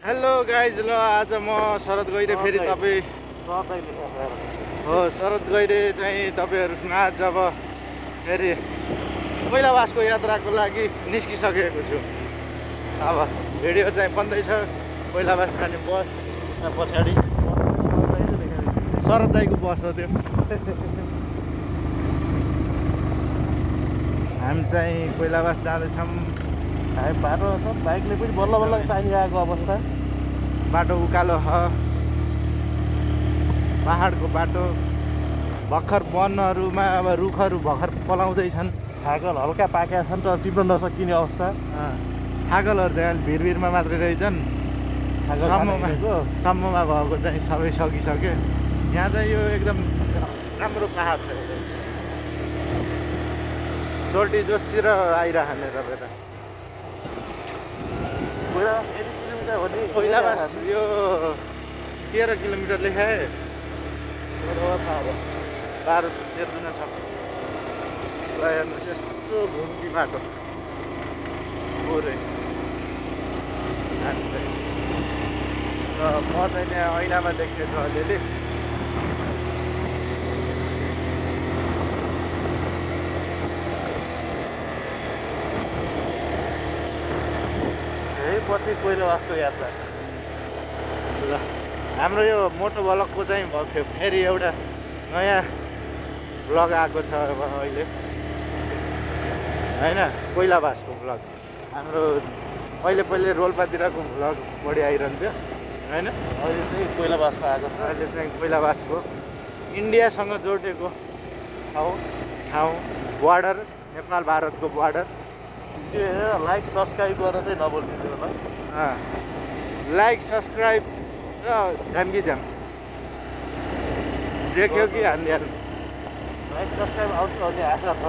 Hello guys, ल आज म शरद गइरे फेरि तपाईँ हो शरद गइरे चाहिँ तपाईँहरूसँग आज अब फेरि कोइलावासको यात्राको लागि निस्किसकेको छु। अब भिडियो चाहिँ बन्दैछ। कोइलावास जाने बस पछाडि शरद दाइको बस हो त्यो। हामी चाहिँ कोइलावास जाँदैछौँ। हामी बाटो छ, बाइकले पनि बल्ल बल्ल तानिरहेको अवस्था। बाटो उकालो ह, पहाडको बाटो। भर्खर वनहरूमा अब रुखहरू भर्खर पलाउँदैछन्। थाकल हल्का पाकेका छन् तर टिप्न नसकिने अवस्था। थाकलहरू चाहिँ अहिले भिरभिरमा मात्रै रहेछन्। सम्ममा भएको चाहिँ सबै सकिसक्यो। यहाँ चाहिँ यो एकदम राम्रो पहाड छ। सोल्टी जोसी र आइरहने तपाईँ कोइलावास यो 13 किलोमिटर लेखाए। 12 13 26 ल हेर्नुहोस् यस्तो घुम्ती बाटो पुरै। र म चाहिँ यहाँ ऐनामा देख्दैछु अलिअलि। पछि कोइलावासको यात्रा। ल हाम्रो यो मोटो ब्लगको चाहिँ फेरि एउटा नयाँ ब्लग आएको छ अब अहिले होइन। कोइलावासको ब्लग हाम्रो पहिले रोल्पातिरको ब्लग बढी आइरहन्थ्यो होइन। अहिले चाहिँ कोइलावासको आएको छ। अहिले चाहिँ कोइलावासको इन्डियासँग जोडेको ठाउँ बोर्डर, नेपाल भारतको बोर्डर। त्यो हेरेर लाइक सब्सक्राइब गर्न चाहिँ नभुल्नु होला। लाइक सब्सक्राइब र झ्याम्की झ्याम देख्यो कि हानिहाल्नु। लाइक सब्सक्राइब आउँछ भन्ने आशा छ।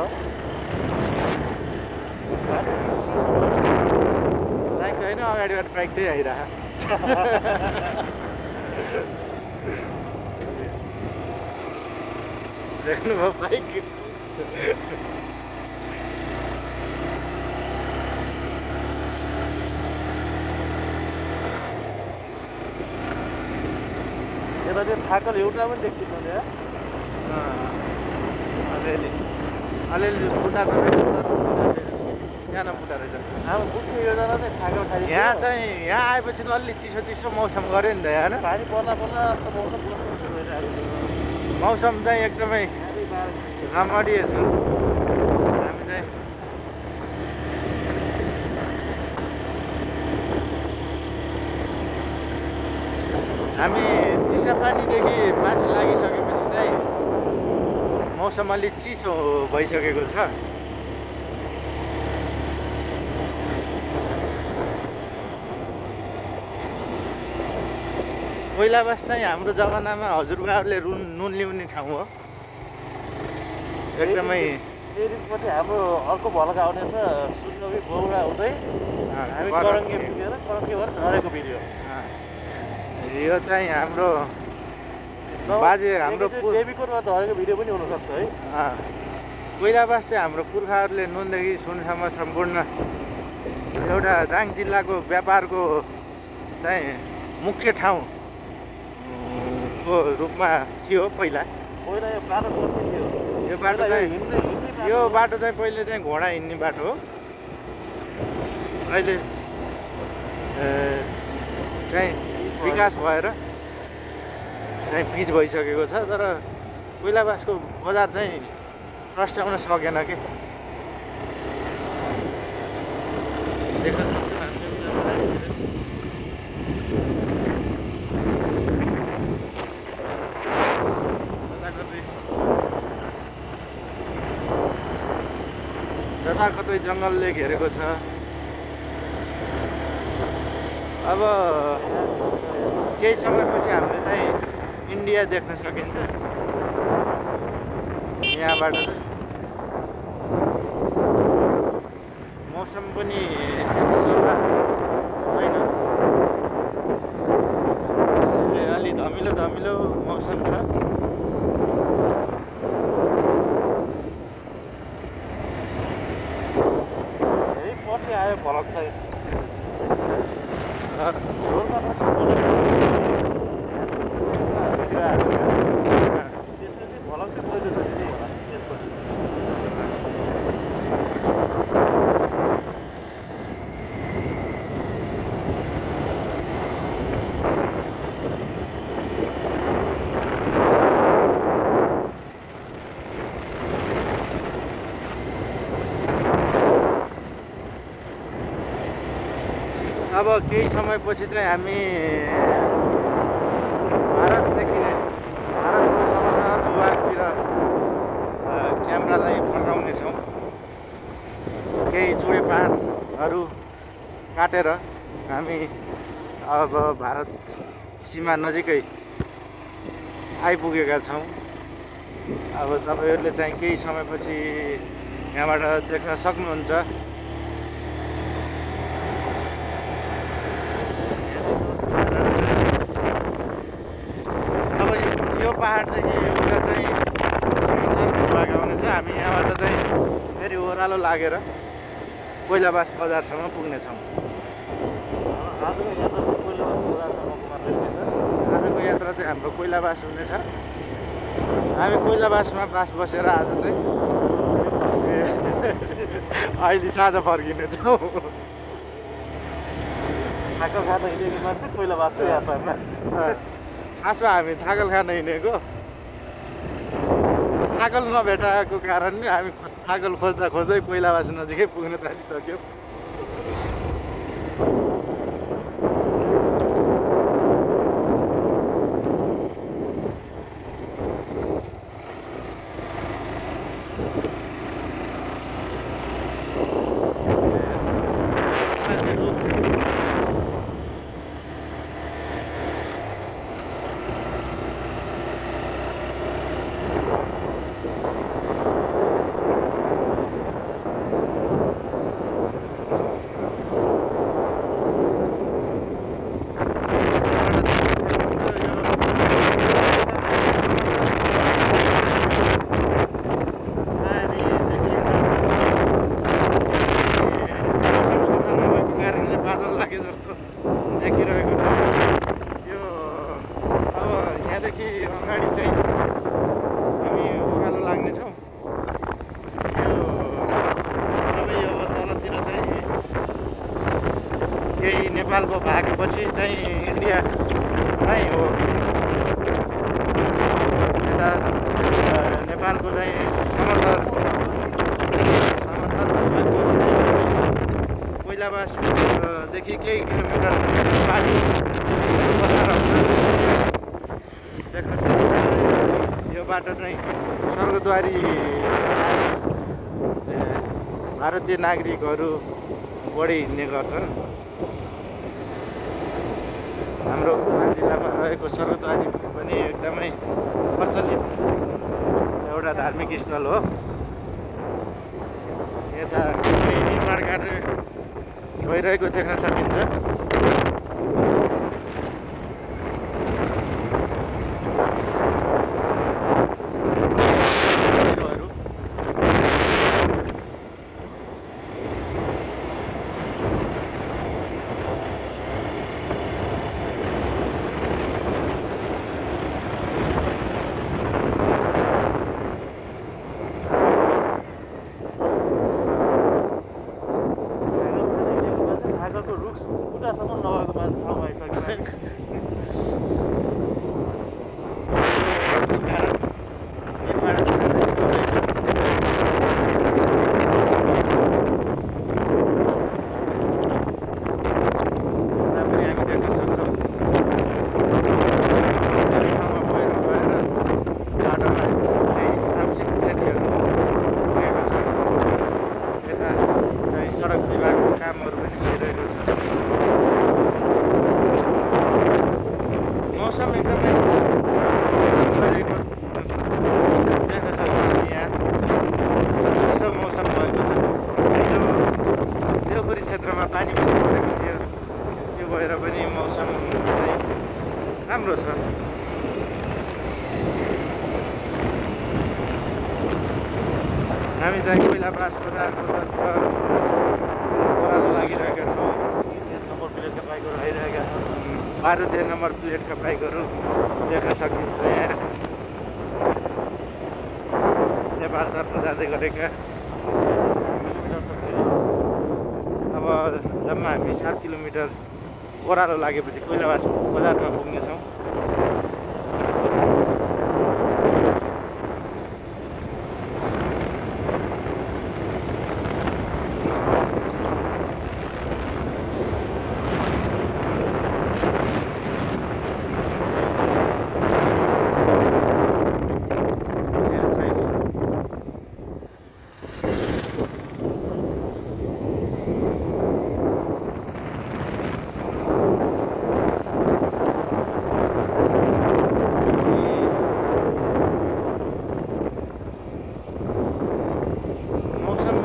लाइक त होइन, अगाडिबाट बाइक चाहिँ आइरह। देख्नुभयो बाइक। यता चाहिँ थाकल एउटा पनि देखिन्छ त्यहाँ। अलिअलि बुढा त सानो बुढा रहेछ। अब मुख्य योजना चाहिँ थाकल खाली। यहाँ चाहिँ यहाँ आएपछि त अलि चिसो मौसम गऱ्यो नि त यहाँ। पानी पर्ला जस्तो मौसम भइरहेको छ। मौसम चाहिँ एकदमै रमणीय छ। हामी चाहिँ हामी चिसापानीदेखि माथि लागिसकेपछि चाहिँ मौसम अलिक चिसो भइसकेको छ। कोइलावास चाहिँ हाम्रो जमानामा हजुरबाहरूले नुन ल्याउने ठाउँ हो। एकदमै पछि हाम्रो अर्को भलका आउनेछ सुनवी बौडा हुँदै हामी करङ्गे पुगेर करङ्गे भएर झरेको भिडियो। यो चाहिँ हाम्रो बाजे हाम्रो देवीकोटमा झरेको भिडियो पनि हुनसक्छ है। कोइलावास चाहिँ हाम्रो पुर्खाहरूले नुनदेखि सुनसम्म सम्पूर्ण एउटा दाङ जिल्लाको व्यापारको चाहिँ मुख्य ठाउँको रूपमा थियो पहिला। यो बाटो थियो। यो बाटो चाहिँ पहिले चाहिँ घोडा हिँड्ने बाटो हो। अहिले चाहिँ विकास भएर चाहिँ पिच भइसकेको छ। तर कोइलावासको बजार चाहिँ प्रस्ट्याउन सकेन के। देख्न सक्छौँ जताकतै जङ्गलले घेरेको छ। अब केही समयपछि हामीले चाहिँ इन्डिया देख्न सकिन्छ यहाँबाट चाहिँ। मौसम पनि त्यति सफा छैन, त्यसैले अलि धमिलो मौसम छ। पछि आयो भलक चाहिँ। ढोलमा त सबैले त्यसले चाहिँ भलक चाहिँ पहिलो छ त्यही होला त्यसपछि अब केही समयपछि चाहिँ हामी भारतदेखि भारतको समाचार विभागतिर क्यामेरालाई फर्काउनेछौँ। केही चुडे पाहाडहरू काटेर हामी अब भारत सीमा नजिकै आइपुगेका छौँ। अब तपाईँहरूले चाहिँ केही समयपछि यहाँबाट देख्न सक्नुहुन्छ। पहाडदेखि उता चाहिँ समाचार विभाग आउनेछ। हामी यहाँबाट चाहिँ फेरि ओह्रालो लागेर कोइलाबास बजारसम्म पुग्नेछौँ। आजको यात्रा चाहिँ हाम्रो कोइलाबास हुनेछ। हामी कोइलाबासमा बास बसेर आज चाहिँ अहिले साँझ फर्किनेछौँ। थाकल खाँदा हिँडेको मान्छे कोइलाबासको यात्रामा खासमा हामी थाकल खान हिँडेको। थाकल नभेटाएको कारणले हामी थाकल खोज्दा खोज्दै कोइलाबास नजिकै पुग्न थालिसक्यौँ। नेपालको भागपछि चाहिँ इन्डिया नै हो। यता नेपालको चाहिँ समथर कोइलाबासदेखि केही किलोमिटर माथि बजारहरूमा देख्न सक्नुहुन्छ। यो बाटो चाहिँ स्वर्गद्वारी भारतीय नागरिकहरू बढी हिँड्ने गर्छन्। हाम्रो कुरान जिल्लामा रहेको स्वर्गद्वारी पनि एकदमै प्रचलित एउटा धार्मिक स्थल हो। यता केही निर्माण कार्य भइरहेको देख्न सकिन्छ। सडक विभागको कामहरू पनि भइरहेको छ। मौसम एकदमै गरेको देख्न सक्छौँ। यहाँ चिसो मौसम भएको छ। हिलोखुरी क्षेत्रमा पानी पनि परेको थियो। त्यो भएर पनि मौसम चाहिँ राम्रो छ। हामी चाहिँ कोइलाबास बजारको तर्फ ओह्रालो लागिरहेका छौँ। प्लेटका बाइकहरू आइरहेका छन्। 12 नम्बर प्लेटका बाइकहरू देख्न सकिन्छ यहाँ नेपालतर्फ जाँदै गरेका। अब जम्मा हामी 7 किलोमिटर ओह्रालो लागेपछि कोइलावास बजारमा पुग्नेछौँ।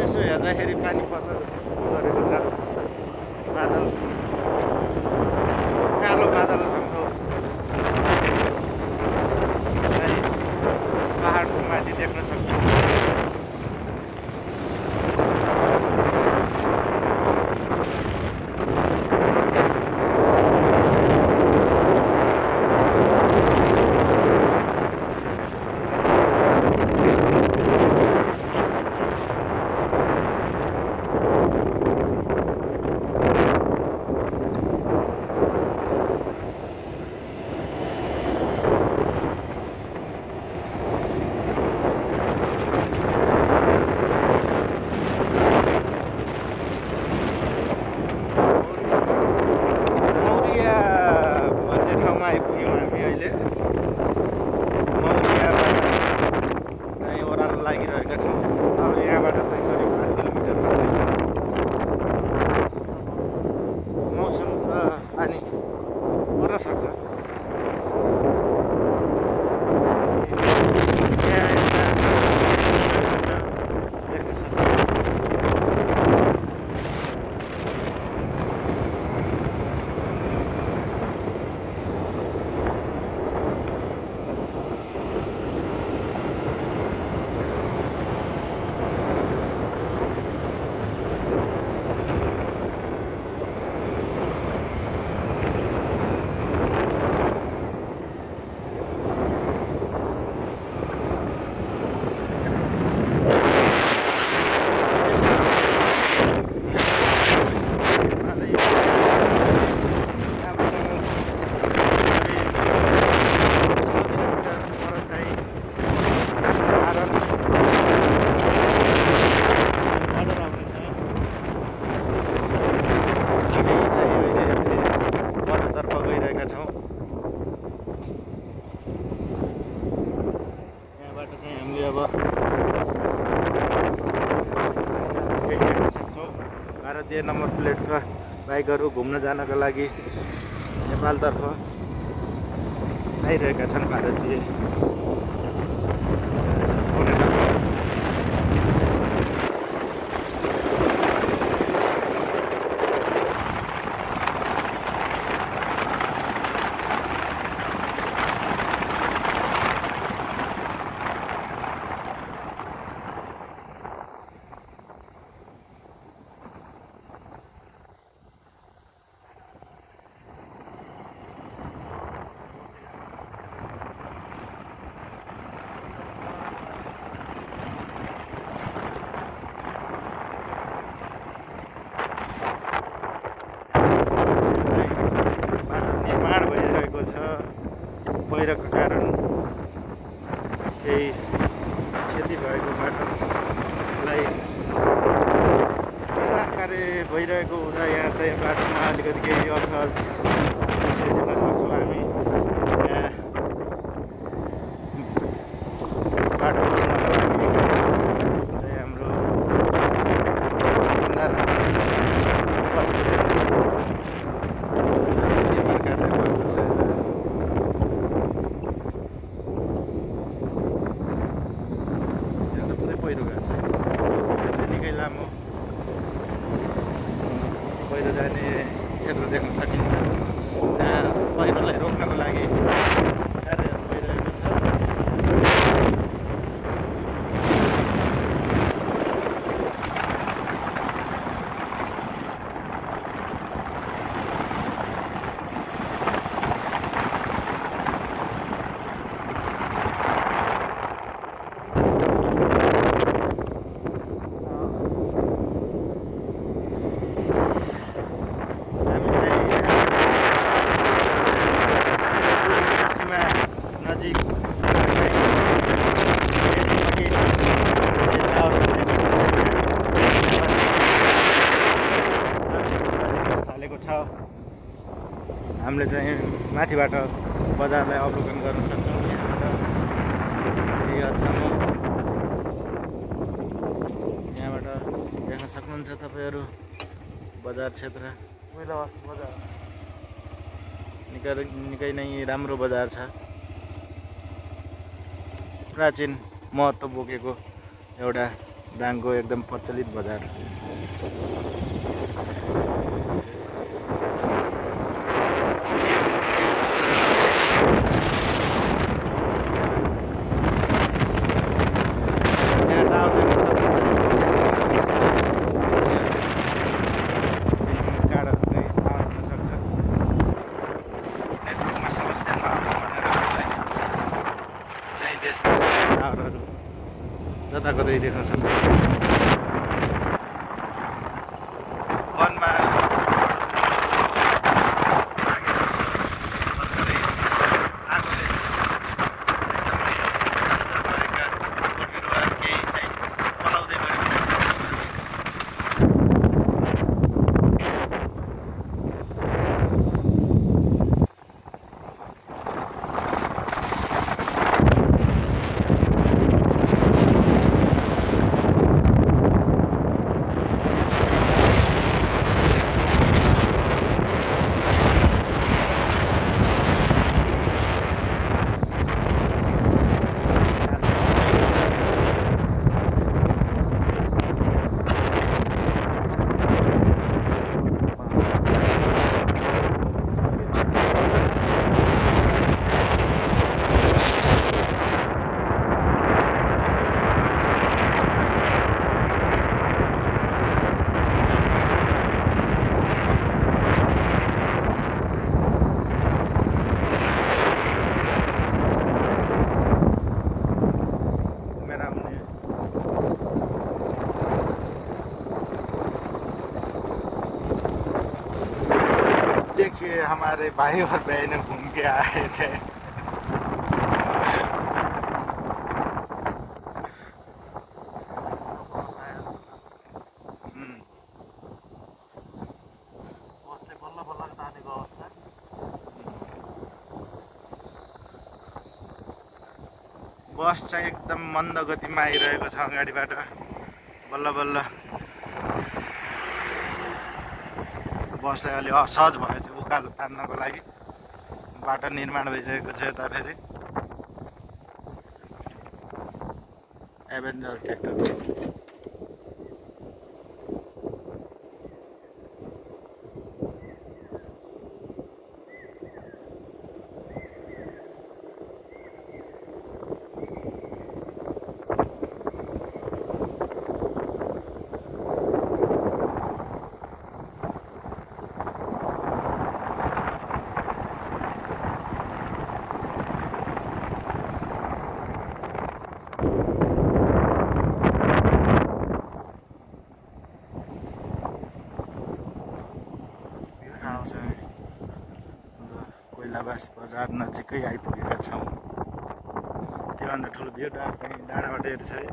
यसो हेर्दाखेरि पानी पर्न गरेको छ। बादल कालो बादल हाम्रो पहाडको माथि देख्न सक्छौँ। आइपुग्यौँ हामी अहिले। मौरियाबाट चाहिँ ओह्रालो लागिरहेका छौँ। अब यहाँबाट चाहिँ करिब 5 किलोमिटर मात्रै छ। मौसम त पानी पर्न सक्छ। यहाँबाट चाहिँ हामीले अब केही हेर्न सक्छौँ। 12 नम्बर प्लेटका बाइकहरू घुम्न जानको लागि नेपालतर्फ आइरहेका छन्। भारतीय पहिरोको कारण केही क्षति भएको बाटोलाई निर्माण कार्य भइरहेको हुँदा यहाँ चाहिँ बाटोमा अलिकति केही असहज दृश्य देख्न सक्छौँ हामी। यहाँ बाटो बनाउनको लागि चाहिँ हाम्रो पहिरो गएको छ। निकै लामो पहिरो जाने क्षेत्र देख्न सकिन्छ। हामीले चाहिँ माथिबाट बजारलाई अवलोकन गर्न सक्छौँ। यहाँबाट देख्न सक्नुहुन्छ तपाईँहरू बजार क्षेत्र। निकै नै राम्रो बजार छ। प्राचीन महत्त्व बोकेको एउटा दाङको एकदम प्रचलित बजार। जताकतै देख्न सक्छ। वनमा देखिए हमारे भाई और बहनें घूम के आए थे। बस चाहिँ एकदम मन्द गतिमा आइरहेको छ अगाडिबाट। बल्ल बल्ल बसलाई अलि असहज भएछ उकालो तान्नको लागि। बाटो निर्माण भइरहेको छ यता फेरि एभेन्जर ट्र्याक्टर। कोइलाबास बजार नजिकै आइपुगेका छौँ। त्योभन्दा ठुलो भ्यू डाँडाबाट हेर्छ है।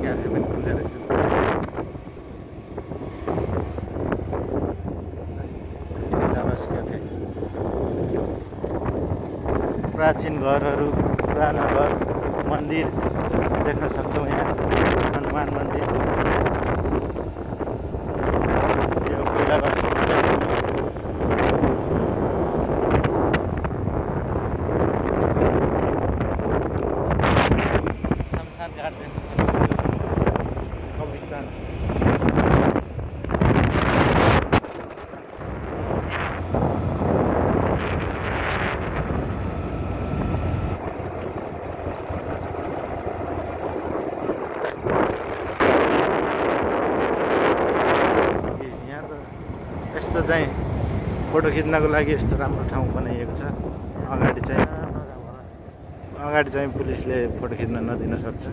क्याफे पनि खुल्दै रहेछ। इलाहाबाद क्याफे। प्राचीन घरहरू, पुरानो घर, मन्दिर देख्न सक्छौँ यहाँ। हनुमान मन्दिर यो इलाहाबाद शमशान घाट देख्न सक्छौँ। कब्रिस्तान यस्तो चाहिँ फोटो खिच्नको लागि यस्तो राम्रो ठाउँ बनाइएको छ। अगाडि चाहिँ पुलिसले फोटो खिच्न नदिन सक्छ।